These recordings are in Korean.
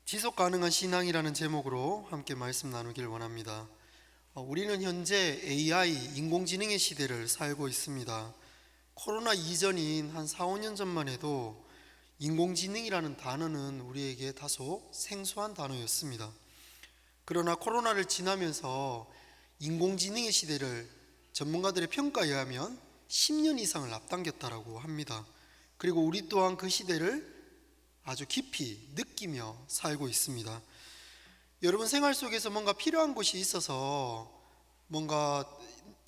지속 가능한 신앙이라는 제목으로 함께 말씀 나누길 원합니다. 우리는 현재 AI, 인공지능의 시대를 살고 있습니다. 코로나 이전인 한 4, 5년 전만 해도 인공지능이라는 단어는 우리에게 다소 생소한 단어였습니다. 그러나 코로나를 지나면서 인공지능의 시대를 전문가들의 평가에 의하면 10년 이상을 앞당겼다고 합니다. 그리고 우리 또한 그 시대를 아주 깊이 느끼며 살고 있습니다. 여러분 생활 속에서 뭔가 필요한 것이 있어서 뭔가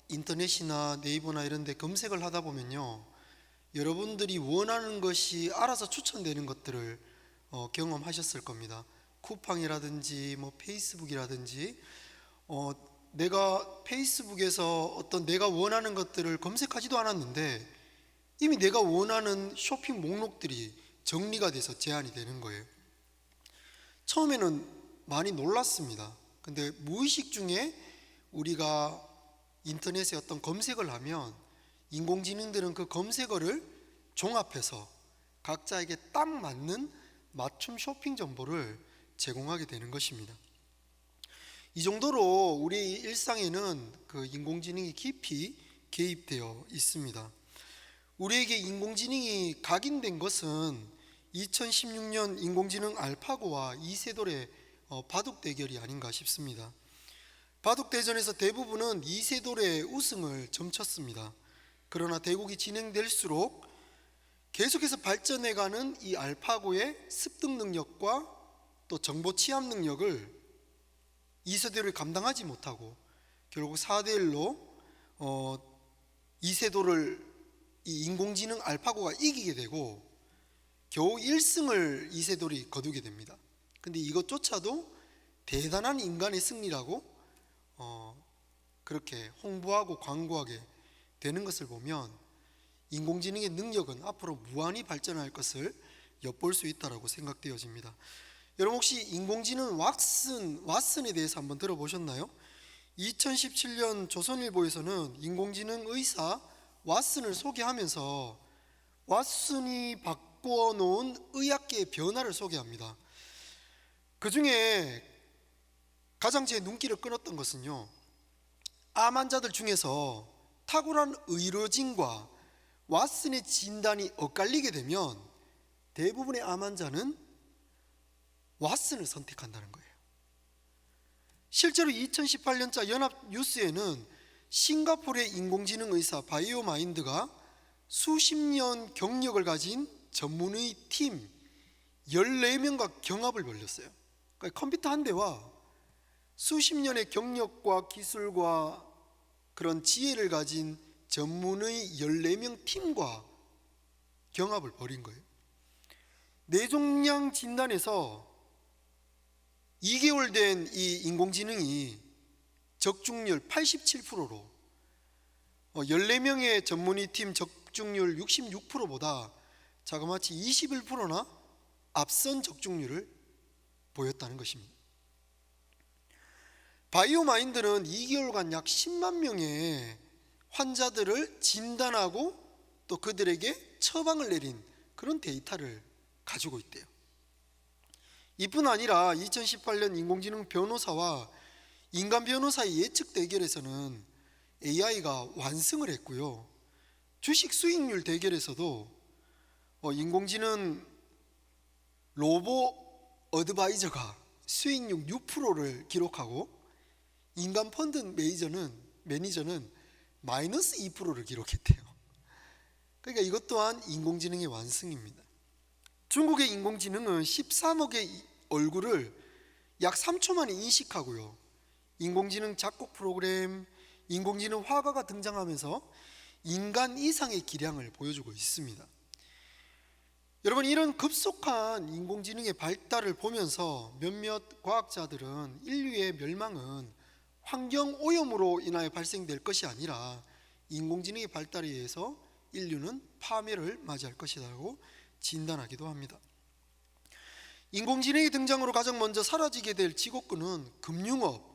인터넷이나 네이버나 이런 데 검색을 하다 보면요, 여러분들이 원하는 것이 알아서 추천되는 것들을 경험하셨을 겁니다. 쿠팡이라든지 페이스북이라든지 내가 페이스북에서 어떤 내가 원하는 것들을 검색하지도 않았는데 이미 내가 원하는 쇼핑 목록들이 정리가 돼서 제한이 되는 거예요. 처음에는 많이 놀랐습니다. 근데 무의식 중에 우리가 인터넷에 어떤 검색을 하면 인공지능들은 그 검색어를 종합해서 각자에게 딱 맞는 맞춤 쇼핑 정보를 제공하게 되는 것입니다. 이 정도로 우리 일상에는 그 인공지능이 깊이 개입되어 있습니다. 우리에게 인공지능이 각인된 것은 2016년 인공지능 알파고와 이세돌의 바둑 대결이 아닌가 싶습니다. 바둑 대전에서 대부분은 이세돌의 우승을 점쳤습니다. 그러나 대국이 진행될수록 계속해서 발전해가는 이 알파고의 습득 능력과 또 정보 취합 능력을 이세돌이 감당하지 못하고 결국 4대1로 이세돌을 이 인공지능 알파고가 이기게 되고 겨우 1승을 이세돌이 거두게 됩니다. 근데 이것조차도 대단한 인간의 승리라고 그렇게 홍보하고 광고하게 되는 것을 보면 인공지능의 능력은 앞으로 무한히 발전할 것을 엿볼 수 있다고 생각되어집니다. 여러분 혹시 인공지능 왓슨에 대해서 한번 들어보셨나요? 2017년 조선일보에서는 인공지능 의사 왓슨을 소개하면서 왓슨이 바꿔놓은 의학계의 변화를 소개합니다. 그 중에 가장 제 눈길을 끌었던 것은요, 암 환자들 중에서 탁월한 의료진과 왓슨의 진단이 엇갈리게 되면 대부분의 암 환자는 왓슨을 선택한다는 거예요. 실제로 2018년자 연합뉴스에는 싱가포르의 인공지능 의사 바이오마인드가 수십 년 경력을 가진 전문의 팀 14명과 경합을 벌였어요. 그러니까 컴퓨터 한 대와 수십 년의 경력과 기술과 그런 지혜를 가진 전문의 14명 팀과 경합을 벌인 거예요. 뇌종양 진단에서 2개월 된 이 인공지능이 적중률 87%로 14명의 전문의 팀 적중률 66%보다 자그마치 21%나 앞선 적중률을 보였다는 것입니다. 바이오마인드는 2개월간 약 10만 명의 환자들을 진단하고 또 그들에게 처방을 내린 그런 데이터를 가지고 있대요. 이뿐 아니라 2018년 인공지능 변호사와 인간 변호사의 예측 대결에서는 AI가 완승을 했고요. 주식 수익률 대결에서도 인공지능 로보 어드바이저가 수익률 6%를 기록하고 인간 펀드 매니저는 마이너스 2%를 기록했대요. 그러니까 이것 또한 인공지능의 완승입니다. 중국의 인공지능은 13억의 얼굴을 약 3초 만에 인식하고요, 인공지능 작곡 프로그램, 인공지능 화가가 등장하면서 인간 이상의 기량을 보여주고 있습니다. 여러분, 이런 급속한 인공지능의 발달을 보면서 몇몇 과학자들은 인류의 멸망은 환경오염으로 인하여 발생될 것이 아니라 인공지능의 발달에 의해서 인류는 파멸을 맞이할 것이라고 진단하기도 합니다. 인공지능의 등장으로 가장 먼저 사라지게 될 직업군은 금융업,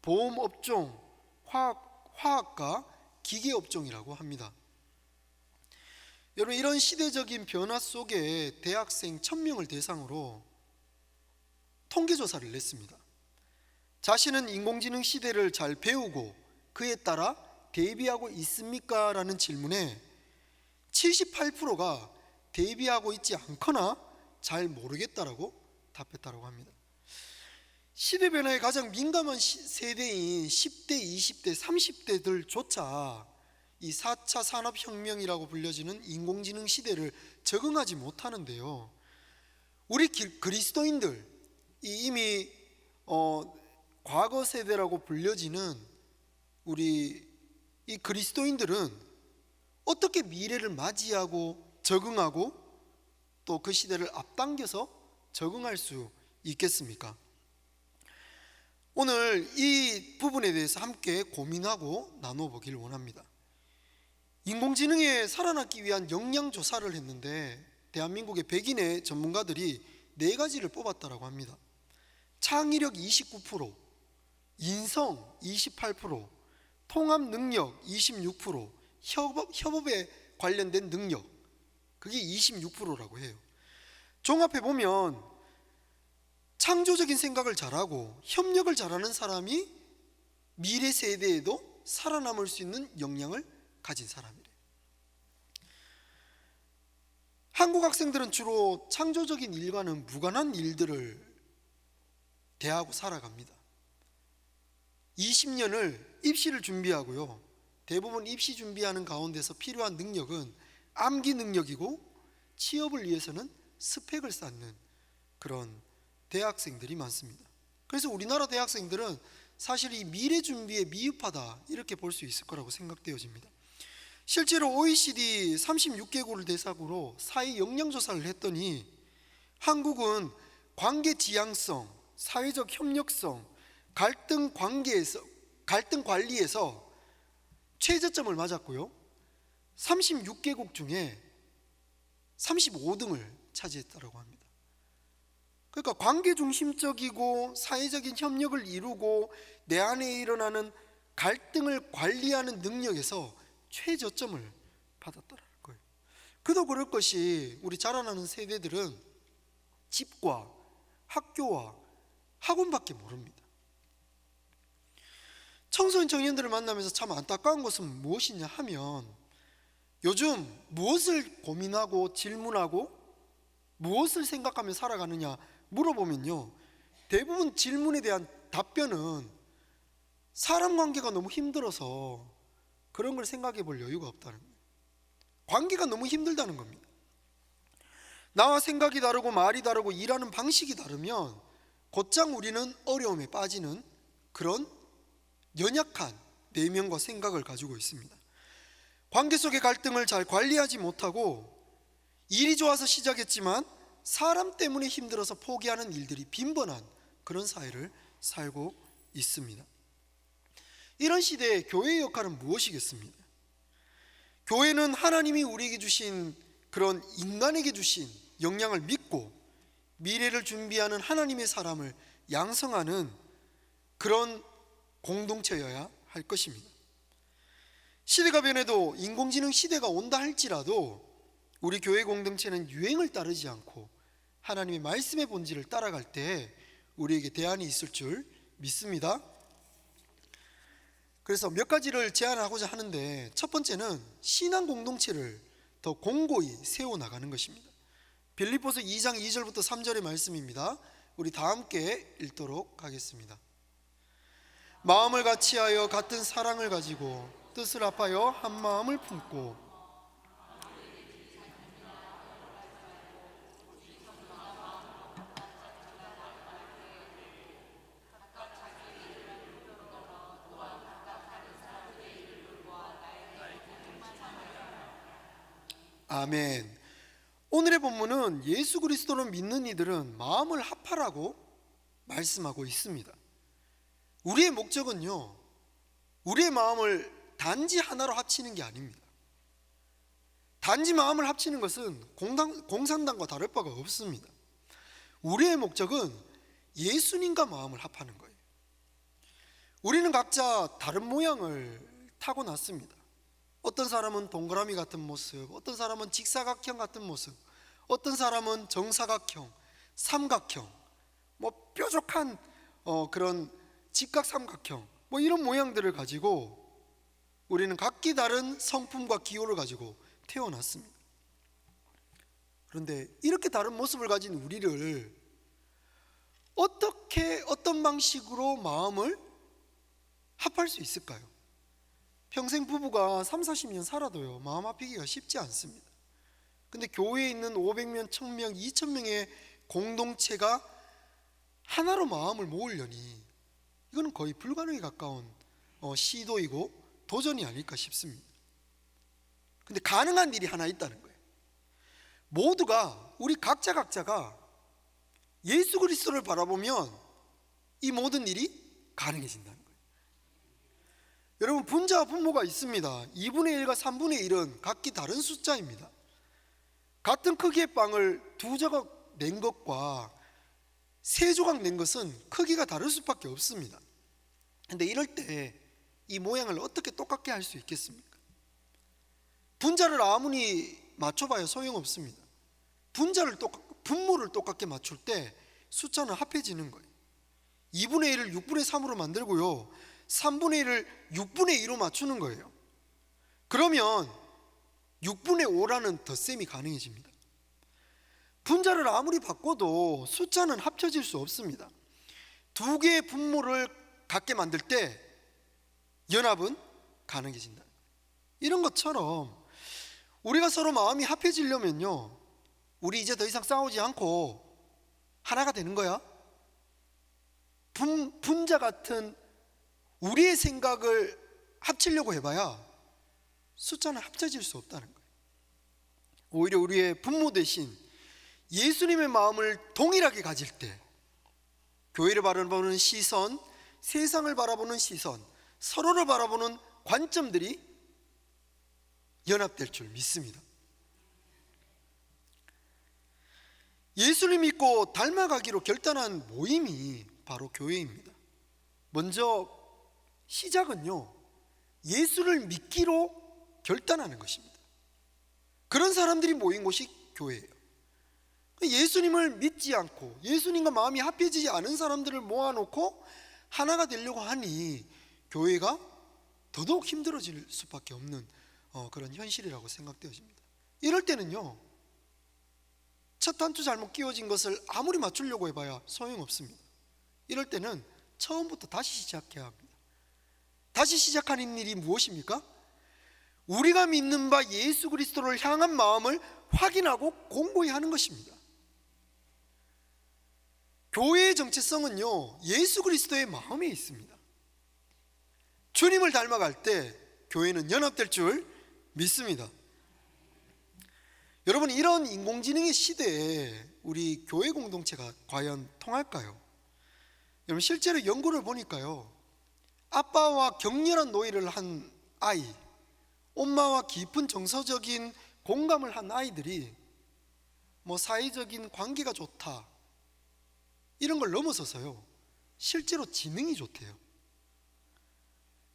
보험업종, 화학과 기계업종이라고 합니다. 여러분, 이런 시대적인 변화 속에 대학생 1000명을 대상으로 통계조사를 냈습니다. 자신은 인공지능 시대를 잘 배우고 그에 따라 대비하고 있습니까? 라는 질문에 78%가 대비하고 있지 않거나 잘 모르겠다라고 답했다고 합니다. 시대 변화에 가장 민감한 세대인 10대, 20대, 30대들조차 이 4차 산업혁명이라고 불려지는 인공지능 시대를 적응하지 못하는데요, 우리 그리스도인들, 이미 과거 세대라고 불려지는 우리 이 그리스도인들은 어떻게 미래를 맞이하고 적응하고 또 그 시대를 앞당겨서 적응할 수 있겠습니까? 오늘 이 부분에 대해서 함께 고민하고 나눠보길 원합니다. 인공지능에 살아남기 위한 역량조사를 했는데 대한민국의 백인의 전문가들이 4가지를 뽑았다고 합니다. 창의력 29%, 인성 28%, 통합 능력 26%, 협업에 관련된 능력, 그게 26%라고 해요. 종합해 보면 창조적인 생각을 잘하고 협력을 잘하는 사람이 미래 세대에도 살아남을 수 있는 역량을 가진 사람이래요. 한국 학생들은 주로 창조적인 일과는 무관한 일들을 대하고 살아갑니다. 20년을 입시를 준비하고요, 대부분 입시 준비하는 가운데서 필요한 능력은 암기 능력이고 취업을 위해서는 스펙을 쌓는 그런 대학생들이 많습니다. 그래서 우리나라 대학생들은 사실 이 미래 준비에 미흡하다, 이렇게 볼 수 있을 거라고 생각되어집니다. 실제로 OECD 36개국을 대상으로 사회 역량조사를 했더니 한국은 관계 지향성, 사회적 협력성, 갈등 관리에서 최저점을 맞았고요, 36개국 중에 35등을 차지했다고 합니다. 그러니까 관계 중심적이고 사회적인 협력을 이루고 내 안에 일어나는 갈등을 관리하는 능력에서 최저점을 받았다는 거예요. 그도 그럴 것이 우리 자라나는 세대들은 집과 학교와 학원밖에 모릅니다. 청소년 청년들을 만나면서 참 안타까운 것은 무엇이냐 하면, 요즘 무엇을 고민하고 질문하고 무엇을 생각하며 살아가느냐 물어보면요, 대부분 질문에 대한 답변은 사람 관계가 너무 힘들어서 그런 걸 생각해 볼 여유가 없다는 거예요. 관계가 너무 힘들다는 겁니다. 나와 생각이 다르고 말이 다르고 일하는 방식이 다르면 곧장 우리는 어려움에 빠지는 그런 연약한 내면과 생각을 가지고 있습니다. 관계 속의 갈등을 잘 관리하지 못하고 일이 좋아서 시작했지만 사람 때문에 힘들어서 포기하는 일들이 빈번한 그런 사회를 살고 있습니다. 이런 시대에 교회의 역할은 무엇이겠습니까? 교회는 하나님이 우리에게 주신 그런 인간에게 주신 역량을 믿고 미래를 준비하는 하나님의 사람을 양성하는 그런 공동체여야 할 것입니다. 시대가 변해도 인공지능 시대가 온다 할지라도 우리 교회 공동체는 유행을 따르지 않고 하나님의 말씀의 본질을 따라갈 때 우리에게 대안이 있을 줄 믿습니다. 그래서 몇 가지를 제안하고자 하는데, 첫 번째는 신앙 공동체를 더 공고히 세워나가는 것입니다. 빌립보서 2장 2절부터 3절의 말씀입니다. 우리 다 함께 읽도록 하겠습니다. 마음을 같이하여 같은 사랑을 가지고 뜻을 합하여 한 마음을 품고 아멘. 오늘의 본문은 예수 그리스도를 믿는 이들은 마음을 합하라고 말씀하고 있습니다. 우리의 목적은요, 우리의 마음을 단지 하나로 합치는 게 아닙니다. 단지 마음을 합치는 것은 공산당과 다를 바가 없습니다. 우리의 목적은 예수님과 마음을 합하는 거예요. 우리는 각자 다른 모양을 타고났습니다. 어떤 사람은 동그라미 같은 모습, 어떤 사람은 직사각형 같은 모습, 어떤 사람은 정사각형, 삼각형, 뭐 뾰족한 그런 직각삼각형 뭐 이런 모양들을 가지고 우리는 각기 다른 성품과 기호를 가지고 태어났습니다. 그런데 이렇게 다른 모습을 가진 우리를 어떻게 어떤 방식으로 마음을 합할 수 있을까요? 평생 부부가 30-40년 살아도요 마음 합히기가 쉽지 않습니다. 근데 교회에 있는 500명, 1000명, 2000명의 공동체가 하나로 마음을 모으려니 이거는 거의 불가능에 가까운 시도이고 도전이 아닐까 싶습니다. 근데 가능한 일이 하나 있다는 거예요. 모두가 우리 각자가 예수 그리스도를 바라보면 이 모든 일이 가능해진다는 거예요. 여러분, 분자와 분모가 있습니다. 2분의 1과 3분의 1은 각기 다른 숫자입니다. 같은 크기의 빵을 2조각 낸 것과 3조각 낸 것은 크기가 다를 수밖에 없습니다. 근데 이럴 때 이 모양을 어떻게 똑같게 할 수 있겠습니까? 분자를 아무리 맞춰봐야 소용없습니다. 분모를 똑같게 맞출 때 숫자는 합해지는 거예요. 2분의 1을 6분의 3으로 만들고요 3분의 1을 6분의 2로 맞추는 거예요. 그러면 6분의 5라는 덧셈이 가능해집니다. 분자를 아무리 바꿔도 숫자는 합쳐질 수 없습니다. 두 개의 분모를 같게 만들 때 연합은 가능해진다. 이런 것처럼 우리가 서로 마음이 합해지려면요 우리 이제 더 이상 싸우지 않고 하나가 되는 거야. 분자 같은 우리의 생각을 합치려고 해봐야 숫자는 합쳐질 수 없다는 거예요. 오히려 우리의 분모 대신 예수님의 마음을 동일하게 가질 때 교회를 바라보는 시선, 세상을 바라보는 시선, 서로를 바라보는 관점들이 연합될 줄 믿습니다. 예수를 믿고 닮아가기로 결단한 모임이 바로 교회입니다. 먼저 시작은요 예수를 믿기로 결단하는 것입니다. 그런 사람들이 모인 곳이 교회예요. 예수님을 믿지 않고 예수님과 마음이 합해지지 않은 사람들을 모아놓고 하나가 되려고 하니 교회가 더더욱 힘들어질 수밖에 없는 그런 현실이라고 생각되어집니다. 이럴 때는요 첫 단추 잘못 끼워진 것을 아무리 맞추려고 해봐야 소용없습니다. 이럴 때는 처음부터 다시 시작해야 합니다. 다시 시작하는 일이 무엇입니까? 우리가 믿는 바 예수 그리스도를 향한 마음을 확인하고 공고히 하는 것입니다. 교회의 정체성은요 예수 그리스도의 마음에 있습니다. 주님을 닮아갈 때 교회는 연합될 줄 믿습니다. 여러분, 이런 인공지능의 시대에 우리 교회 공동체가 과연 통할까요? 여러분, 실제로 연구를 보니까요 아빠와 격렬한 노이를 한 아이, 엄마와 깊은 정서적인 공감을 한 아이들이 뭐 사회적인 관계가 좋다 이런 걸 넘어서서요 실제로 지능이 좋대요.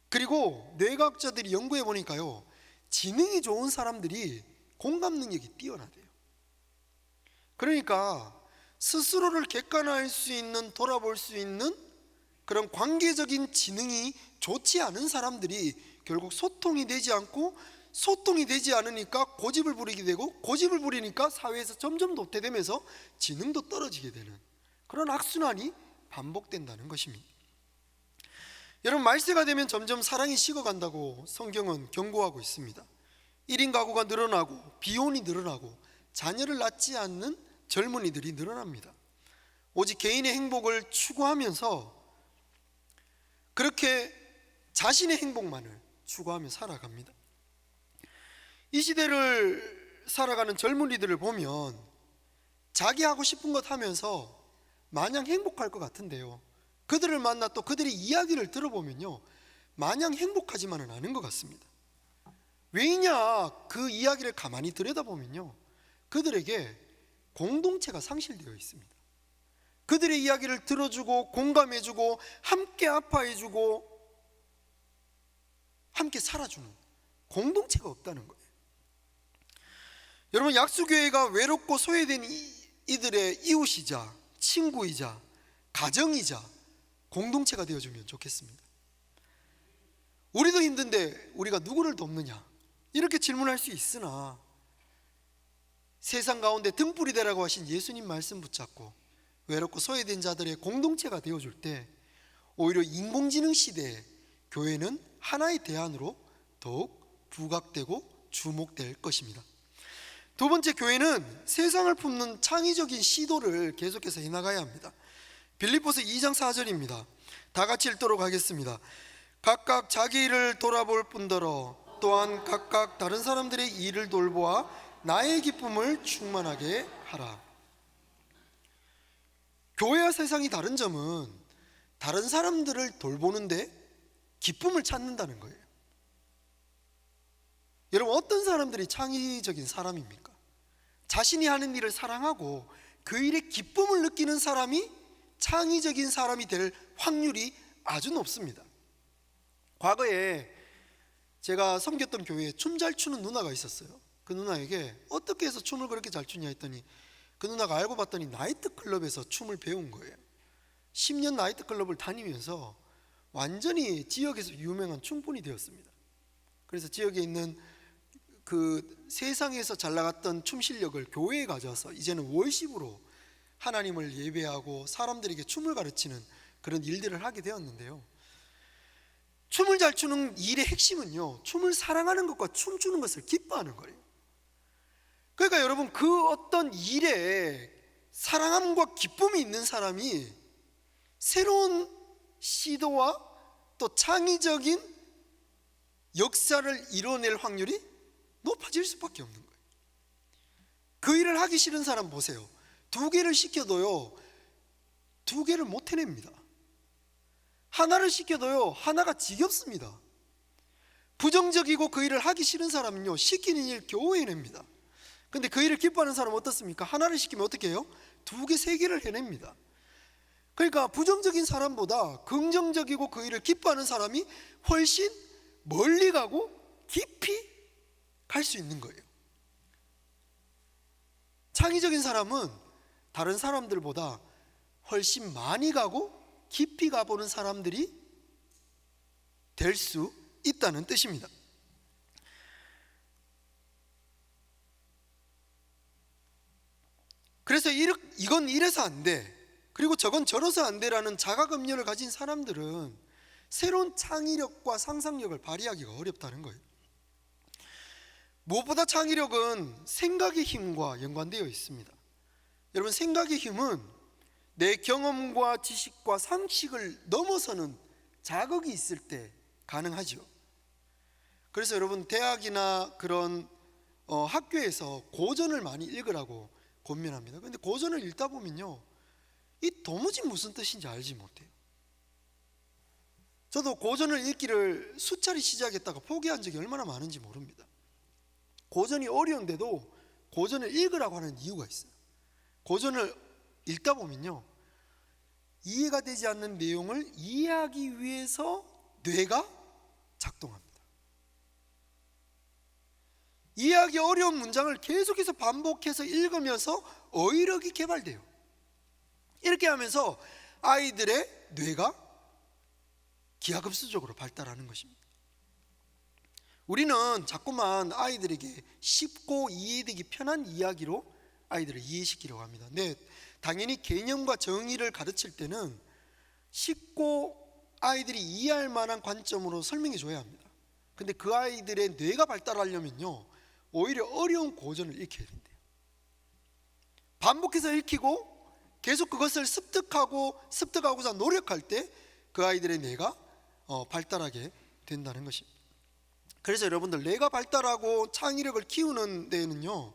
그리고 뇌과학자들이 연구해 보니까요 지능이 좋은 사람들이 공감 능력이 뛰어나대요. 그러니까 스스로를 객관화할 수 있는, 돌아볼 수 있는 그런 관계적인 지능이 좋지 않은 사람들이 결국 소통이 되지 않고, 소통이 되지 않으니까 고집을 부리게 되고, 고집을 부리니까 사회에서 점점 도태되면서 지능도 떨어지게 되는 그런 악순환이 반복된다는 것입니다. 여러분, 말세가 되면 점점 사랑이 식어간다고 성경은 경고하고 있습니다. 1인 가구가 늘어나고 비혼이 늘어나고 자녀를 낳지 않는 젊은이들이 늘어납니다. 오직 개인의 행복을 추구하면서 그렇게 자신의 행복만을 추구하며 살아갑니다. 이 시대를 살아가는 젊은이들을 보면 자기 하고 싶은 것 하면서 마냥 행복할 것 같은데요, 그들을 만나 또 그들의 이야기를 들어보면요 마냥 행복하지만은 않은 것 같습니다. 왜냐, 그 이야기를 가만히 들여다보면요 그들에게 공동체가 상실되어 있습니다. 그들의 이야기를 들어주고 공감해주고 함께 아파해주고 함께 살아주는 공동체가 없다는 거예요. 여러분, 약수교회가 외롭고 소외된 이들의 이웃이자 친구이자 가정이자 공동체가 되어주면 좋겠습니다. 우리도 힘든데 우리가 누구를 돕느냐, 이렇게 질문할 수 있으나 세상 가운데 등불이 되라고 하신 예수님 말씀 붙잡고 외롭고 소외된 자들의 공동체가 되어줄 때 오히려 인공지능 시대에 교회는 하나의 대안으로 더욱 부각되고 주목될 것입니다. 두 번째, 교회는 세상을 품는 창의적인 시도를 계속해서 해나가야 합니다. 빌립보서 2장 4절입니다. 다 같이 읽도록 하겠습니다. 각각 자기 일을 돌아볼 뿐더러 또한 각각 다른 사람들의 일을 돌보아 나의 기쁨을 충만하게 하라. 교회와 세상이 다른 점은 다른 사람들을 돌보는데 기쁨을 찾는다는 거예요. 여러분, 어떤 사람들이 창의적인 사람입니까? 자신이 하는 일을 사랑하고 그 일에 기쁨을 느끼는 사람이 창의적인 사람이 될 확률이 아주 높습니다. 과거에 제가 섬겼던 교회에 춤 잘 추는 누나가 있었어요. 그 누나에게 어떻게 해서 춤을 그렇게 잘 추냐 했더니 그 누나가 알고 봤더니 나이트클럽에서 춤을 배운 거예요. 10년 나이트클럽을 다니면서 완전히 지역에서 유명한 춤꾼이 되었습니다. 그래서 지역에 있는 그 세상에서 잘 나갔던 춤 실력을 교회에 가져와서 이제는 월십으로 하나님을 예배하고 사람들에게 춤을 가르치는 그런 일들을 하게 되었는데요. 춤을 잘 추는 일의 핵심은요, 춤을 사랑하는 것과 춤추는 것을 기뻐하는 거예요. 그러니까 여러분, 그 어떤 일에 사랑함과 기쁨이 있는 사람이 새로운 시도와 또 창의적인 역사를 이뤄낼 확률이 높아질 수밖에 없는 거예요. 그 일을 하기 싫은 사람 보세요. 2개를 시켜도요, 2개를 못 해냅니다. 하나를 시켜도요, 하나가 지겹습니다. 부정적이고 그 일을 하기 싫은 사람은요, 시키는 일 겨우 해냅니다. 근데 그 일을 기뻐하는 사람은 어떻습니까? 하나를 시키면 어떻게 해요? 2개, 3개를 해냅니다. 그러니까 부정적인 사람보다 긍정적이고 그 일을 기뻐하는 사람이 훨씬 멀리 가고 깊이 갈 수 있는 거예요. 창의적인 사람은 다른 사람들보다 훨씬 많이 가고 깊이 가보는 사람들이 될 수 있다는 뜻입니다. 그래서 이건 이래서 안 돼, 그리고 저건 저래서 안 돼라는 자가검열을 가진 사람들은 새로운 창의력과 상상력을 발휘하기가 어렵다는 거예요. 무엇보다 창의력은 생각의 힘과 연관되어 있습니다. 여러분, 생각의 힘은 내 경험과 지식과 상식을 넘어서는 자극이 있을 때 가능하죠. 그래서 여러분, 대학이나 그런 학교에서 고전을 많이 읽으라고 권면합니다. 그런데 고전을 읽다 보면요, 이 도무지 무슨 뜻인지 알지 못해요. 저도 고전을 읽기를 수차례 시작했다가 포기한 적이 얼마나 많은지 모릅니다. 고전이 어려운데도 고전을 읽으라고 하는 이유가 있어요. 고전을 읽다 보면요, 이해가 되지 않는 내용을 이해하기 위해서 뇌가 작동합니다. 이해하기 어려운 문장을 계속해서 반복해서 읽으면서 어휘력이 개발돼요. 이렇게 하면서 아이들의 뇌가 기하급수적으로 발달하는 것입니다. 우리는 자꾸만 아이들에게 쉽고 이해되기 편한 이야기로 아이들을 이해시키려고 합니다. 네, 당연히 개념과 정의를 가르칠 때는 쉽고 아이들이 이해할 만한 관점으로 설명해 줘야 합니다. 근데 그 아이들의 뇌가 발달하려면요, 오히려 어려운 고전을 읽혀야 된대요. 반복해서 읽히고 계속 그것을 습득하고자 노력할 때 그 아이들의 뇌가 발달하게 된다는 것입니다. 그래서 여러분들, 뇌가 발달하고 창의력을 키우는 데에는요,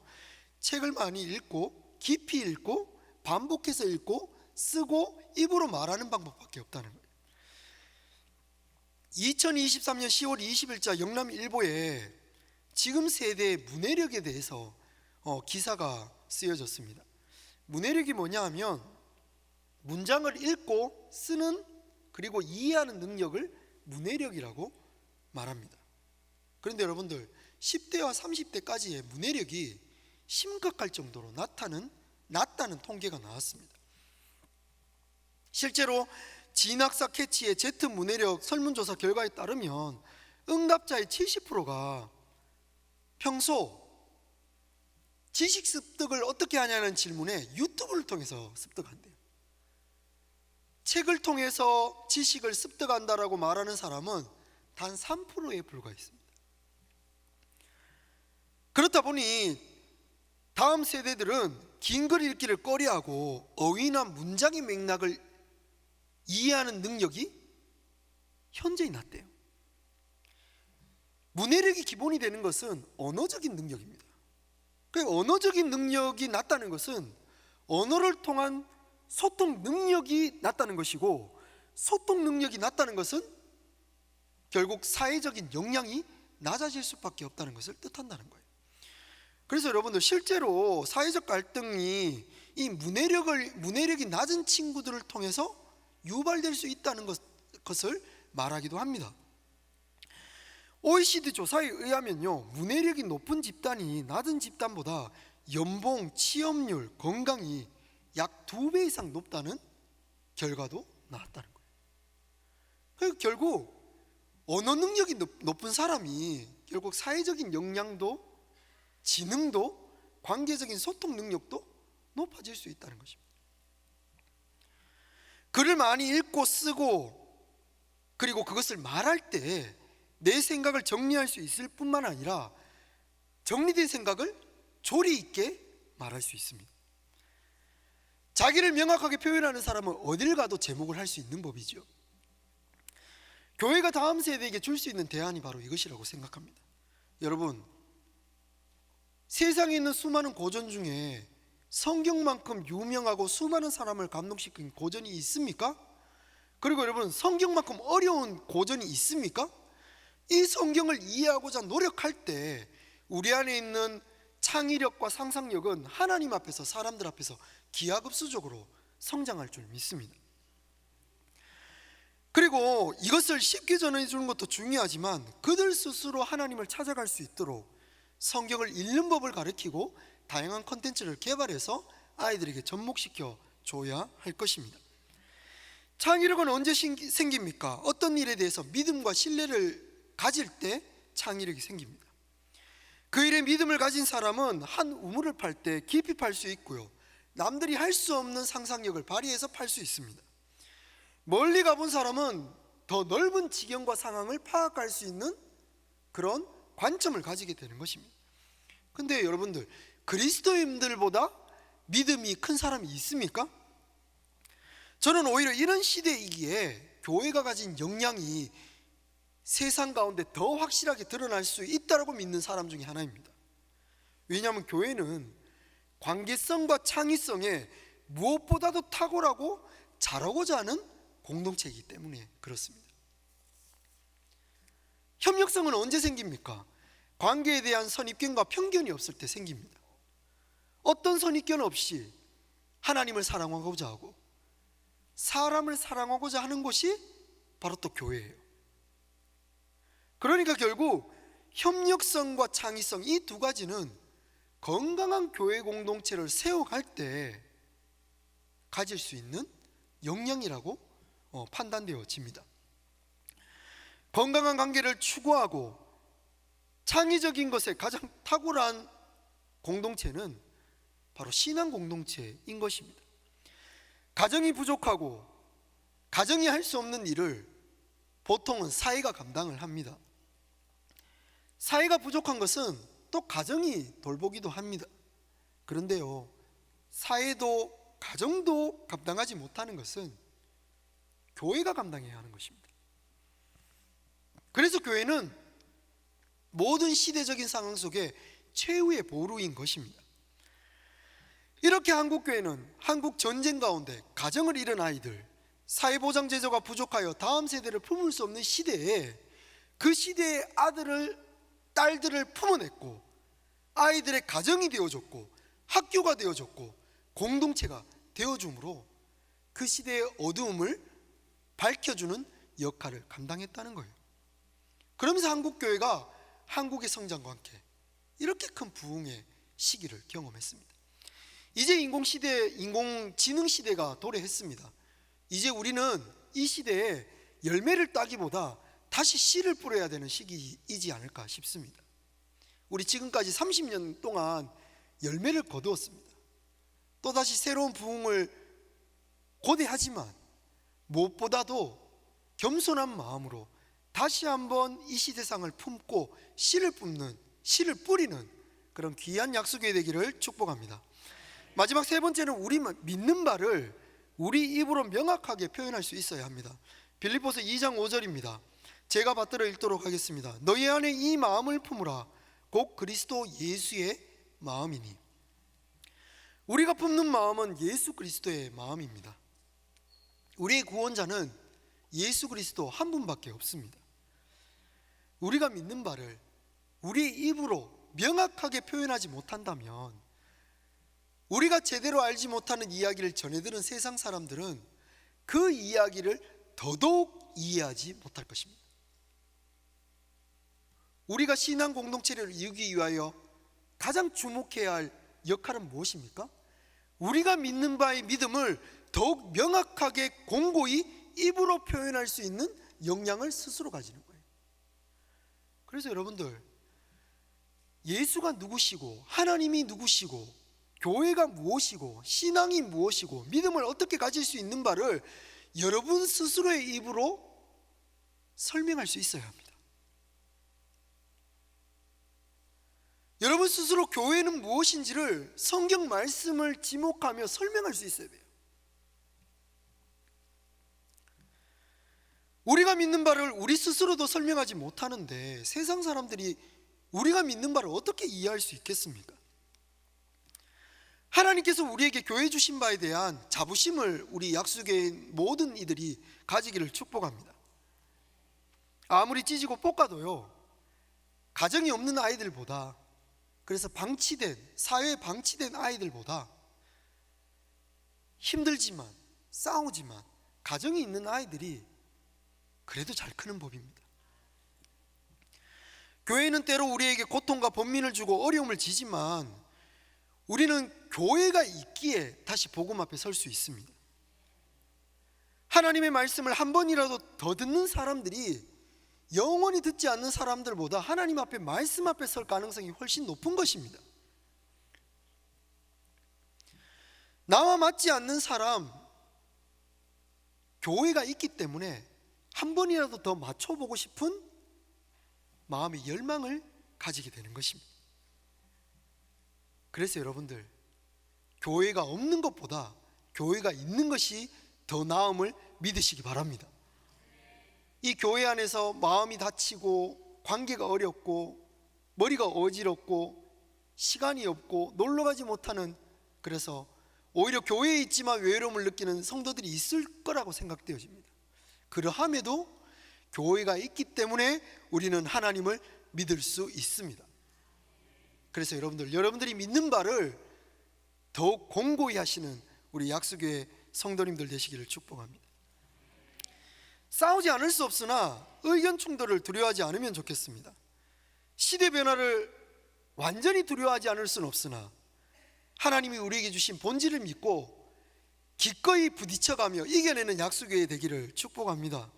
책을 많이 읽고 깊이 읽고 반복해서 읽고 쓰고 입으로 말하는 방법밖에 없다는 거예요. 2023년 10월 20일자 영남일보에 지금 세대의 문해력에 대해서 기사가 쓰여졌습니다. 문해력이 뭐냐 하면 문장을 읽고 쓰는 그리고 이해하는 능력을 문해력이라고 말합니다. 그런데 여러분들, 10대와 30대까지의 문해력이 심각할 정도로 낮다는 통계가 나왔습니다. 실제로 진학사 캐치의 Z 문해력 설문조사 결과에 따르면 응답자의 70%가 평소 지식 습득을 어떻게 하냐는 질문에 유튜브를 통해서 습득한대요. 책을 통해서 지식을 습득한다라고 말하는 사람은 단 3%에 불과했습니다. 그렇다 보니 다음 세대들은 긴 글 읽기를 꺼려하고 어휘나 문장의 맥락을 이해하는 능력이 현저히 낮대요. 문해력이 기본이 되는 것은 언어적인 능력입니다. 언어적인 능력이 낮다는 것은 언어를 통한 소통 능력이 낮다는 것이고, 소통 능력이 낮다는 것은 결국 사회적인 역량이 낮아질 수밖에 없다는 것을 뜻한다는 거예요. 그래서 여러분들 실제로 사회적 갈등이 이 문해력이 낮은 친구들을 통해서 유발될 수 있다는 것을 말하기도 합니다. OECD 조사에 의하면요, 문해력이 높은 집단이 낮은 집단보다 연봉, 취업률, 건강이 약 2배 이상 높다는 결과도 나왔다는 거예요. 그러니까 결국 언어 능력이 높은 사람이 결국 사회적인 역량도, 지능도, 관계적인 소통 능력도 높아질 수 있다는 것입니다. 글을 많이 읽고 쓰고 그리고 그것을 말할 때 내 생각을 정리할 수 있을 뿐만 아니라 정리된 생각을 조리 있게 말할 수 있습니다. 자기를 명확하게 표현하는 사람은 어딜 가도 제목을 할 수 있는 법이죠. 교회가 다음 세대에게 줄 수 있는 대안이 바로 이것이라고 생각합니다. 여러분, 세상에 있는 수많은 고전 중에 성경만큼 유명하고 수많은 사람을 감동시킨 고전이 있습니까? 그리고 여러분, 성경만큼 어려운 고전이 있습니까? 이 성경을 이해하고자 노력할 때 우리 안에 있는 창의력과 상상력은 하나님 앞에서, 사람들 앞에서 기하급수적으로 성장할 줄 믿습니다. 그리고 이것을 쉽게 전해주는 것도 중요하지만 그들 스스로 하나님을 찾아갈 수 있도록 성경을 읽는 법을 가르치고 다양한 컨텐츠를 개발해서 아이들에게 접목시켜 줘야 할 것입니다. 창의력은 언제 생깁니까? 어떤 일에 대해서 믿음과 신뢰를 가질 때 창의력이 생깁니다. 그 일에 믿음을 가진 사람은 한 우물을 팔 때 깊이 팔 수 있고요, 남들이 할 수 없는 상상력을 발휘해서 팔 수 있습니다. 멀리 가본 사람은 더 넓은 지경과 상황을 파악할 수 있는 그런 관점을 가지게 되는 것입니다. 근데 여러분들, 그리스도인들보다 믿음이 큰 사람이 있습니까? 저는 오히려 이런 시대이기에 교회가 가진 역량이 세상 가운데 더 확실하게 드러날 수 있다고 믿는 사람 중에 하나입니다. 왜냐하면 교회는 관계성과 창의성에 무엇보다도 탁월하고 잘하고자 하는 공동체이기 때문에 그렇습니다. 협력성은 언제 생깁니까? 관계에 대한 선입견과 편견이 없을 때 생깁니다. 어떤 선입견 없이 하나님을 사랑하고자 하고 사람을 사랑하고자 하는 것이 바로 또 교회예요. 그러니까 결국 협력성과 창의성, 이 두 가지는 건강한 교회 공동체를 세워갈 때 가질 수 있는 역량이라고 판단되어집니다. 건강한 관계를 추구하고 창의적인 것에 가장 탁월한 공동체는 바로 신앙 공동체인 것입니다. 가정이 부족하고 가정이 할 수 없는 일을 보통은 사회가 감당을 합니다. 사회가 부족한 것은 또 가정이 돌보기도 합니다. 그런데요, 사회도 가정도 감당하지 못하는 것은 교회가 감당해야 하는 것입니다. 그래서 교회는 모든 시대적인 상황 속에 최후의 보루인 것입니다. 이렇게 한국교회는 한국 전쟁 가운데 가정을 잃은 아이들, 사회보장 제도가 부족하여 다음 세대를 품을 수 없는 시대에 그 시대의 아들을, 딸들을 품어냈고 아이들의 가정이 되어줬고 학교가 되어줬고 공동체가 되어줌으로 그 시대의 어두움을 밝혀주는 역할을 감당했다는 거예요. 그러면서 한국교회가 한국의 성장과 함께 이렇게 큰 부흥의 시기를 경험했습니다. 이제 인공지능 시대가 도래했습니다. 이제 우리는 이 시대에 열매를 따기보다 다시 씨를 뿌려야 되는 시기이지 않을까 싶습니다. 우리 지금까지 30년 동안 열매를 거두었습니다. 또다시 새로운 부흥을 고대하지만 무엇보다도 겸손한 마음으로 다시 한번 이 시대상을 품고 씨를 뿌리는 그런 귀한 약속이 되기를 축복합니다. 마지막 세 번째는 우리 믿는 바를 우리 입으로 명확하게 표현할 수 있어야 합니다. 빌립보서 2장 5절입니다. 제가 받들어 읽도록 하겠습니다. 너희 안에 이 마음을 품으라. 곧 그리스도 예수의 마음이니. 우리가 품는 마음은 예수 그리스도의 마음입니다. 우리의 구원자는 예수 그리스도 한 분밖에 없습니다. 우리가 믿는 바를 우리의 입으로 명확하게 표현하지 못한다면, 우리가 제대로 알지 못하는 이야기를 전해들은 세상 사람들은 그 이야기를 더더욱 이해하지 못할 것입니다. 우리가 신앙 공동체를 이루기 위하여 가장 주목해야 할 역할은 무엇입니까? 우리가 믿는 바의 믿음을 더욱 명확하게 공고히 입으로 표현할 수 있는 역량을 스스로 가지는 거예요. 그래서 여러분들, 예수가 누구시고 하나님이 누구시고 교회가 무엇이고 신앙이 무엇이고 믿음을 어떻게 가질 수 있는 바를 여러분 스스로의 입으로 설명할 수 있어야 합니다. 여러분 스스로 교회는 무엇인지를 성경 말씀을 지목하며 설명할 수 있어야 돼요. 우리가 믿는 바를 우리 스스로도 설명하지 못하는데 세상 사람들이 우리가 믿는 바를 어떻게 이해할 수 있겠습니까? 하나님께서 우리에게 교회 주신 바에 대한 자부심을 우리 약수교인 모든 이들이 가지기를 축복합니다. 아무리 찢고 볶아도요, 가정이 없는 아이들보다, 그래서 사회에 방치된 아이들보다 힘들지만 싸우지만 가정이 있는 아이들이 그래도 잘 크는 법입니다. 교회는 때로 우리에게 고통과 번민을 주고 어려움을 지지만 우리는 교회가 있기에 다시 복음 앞에 설 수 있습니다. 하나님의 말씀을 한 번이라도 더 듣는 사람들이 영원히 듣지 않는 사람들보다 하나님 앞에 말씀 앞에 설 가능성이 훨씬 높은 것입니다. 나와 맞지 않는 사람, 교회가 있기 때문에 한 번이라도 더 맞춰보고 싶은 마음의 열망을 가지게 되는 것입니다. 그래서 여러분들, 교회가 없는 것보다 교회가 있는 것이 더 나음을 믿으시기 바랍니다. 이 교회 안에서 마음이 다치고 관계가 어렵고 머리가 어지럽고 시간이 없고 놀러가지 못하는, 그래서 오히려 교회에 있지만 외로움을 느끼는 성도들이 있을 거라고 생각되어집니다. 그러함에도 교회가 있기 때문에 우리는 하나님을 믿을 수 있습니다. 그래서 여러분들이 믿는 바를 더욱 공고히 하시는 우리 약수교회 성도님들 되시기를 축복합니다. 싸우지 않을 수 없으나 의견 충돌을 두려워하지 않으면 좋겠습니다. 시대 변화를 완전히 두려워하지 않을 수는 없으나 하나님이 우리에게 주신 본질을 믿고 기꺼이 부딪혀가며 이겨내는 약수교회 되기를 축복합니다.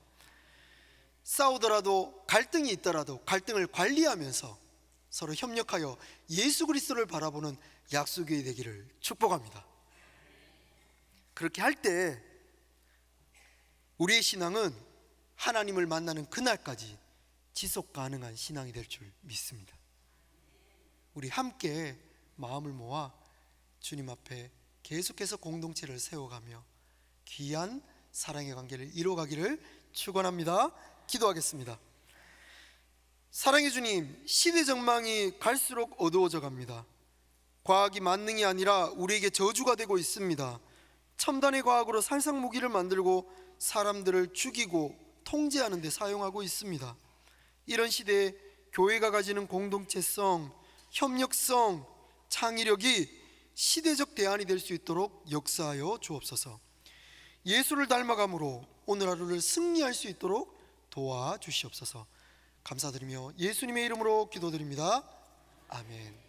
싸우더라도 갈등이 있더라도 갈등을 관리하면서 서로 협력하여 예수 그리스도를 바라보는 약수교회 되기를 축복합니다. 그렇게 할 때 우리의 신앙은 하나님을 만나는 그날까지 지속 가능한 신앙이 될 줄 믿습니다. 우리 함께 마음을 모아 주님 앞에 계속해서 공동체를 세워가며 귀한 사랑의 관계를 이루어가기를 축원합니다. 기도하겠습니다. 사랑의 주님, 시대 전망이 갈수록 어두워져 갑니다. 과학이 만능이 아니라 우리에게 저주가 되고 있습니다. 첨단의 과학으로 살상 무기를 만들고 사람들을 죽이고 통제하는 데 사용하고 있습니다. 이런 시대에 교회가 가지는 공동체성, 협력성, 창의력이 시대적 대안이 될 수 있도록 역사하여 주옵소서. 예수를 닮아감으로 오늘 하루를 승리할 수 있도록 도와주시옵소서. 감사드리며 예수님의 이름으로 기도드립니다. 아멘.